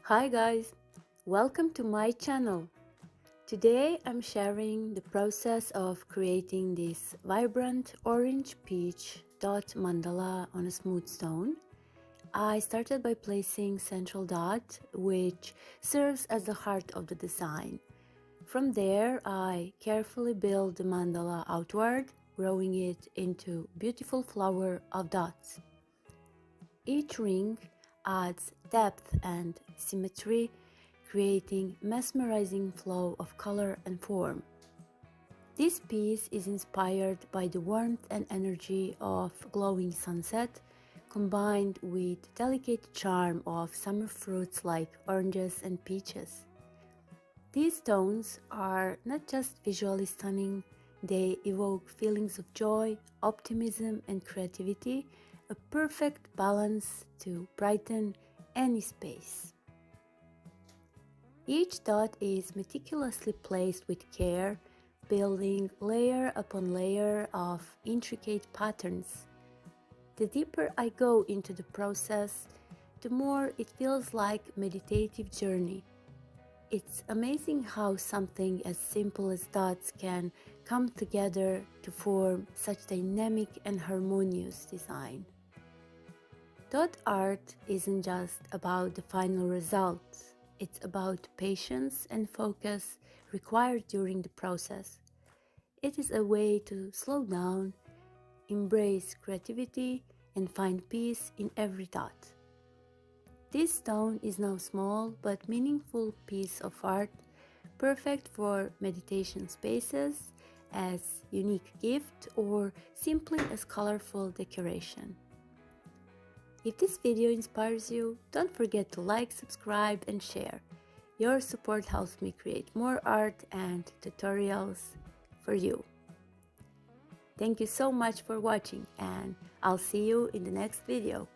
Hi guys, welcome to my channel. Today I'm sharing the process of creating this vibrant orange peach dot mandala on a smooth stone. I started by placing central dot, which serves as the heart of the design. From there, I carefully build the mandala outward, growing it into beautiful flower of dots. Each ring adds depth and symmetry, creating mesmerizing flow of color and form. This piece is inspired by the warmth and energy of glowing sunset, combined with delicate charm of summer fruits like oranges and peaches. These tones are not just visually stunning, they evoke feelings of joy, optimism, and creativity, a perfect balance to brighten any space. Each dot is meticulously placed with care, building layer upon layer of intricate patterns. The deeper I go into the process, the more it feels like a meditative journey. It's amazing how something as simple as dots can come together to form such dynamic and harmonious design. Dot art isn't just about the final result, it's about patience and focus required during the process. It is a way to slow down, embrace creativity, and find peace in every dot. This stone is now small but meaningful piece of art, perfect for meditation spaces, as unique gift, or simply as colorful decoration. If this video inspires you, don't forget to like, subscribe, and share. Your support helps me create more art and tutorials for you. Thank you so much for watching, and I'll see you in the next video.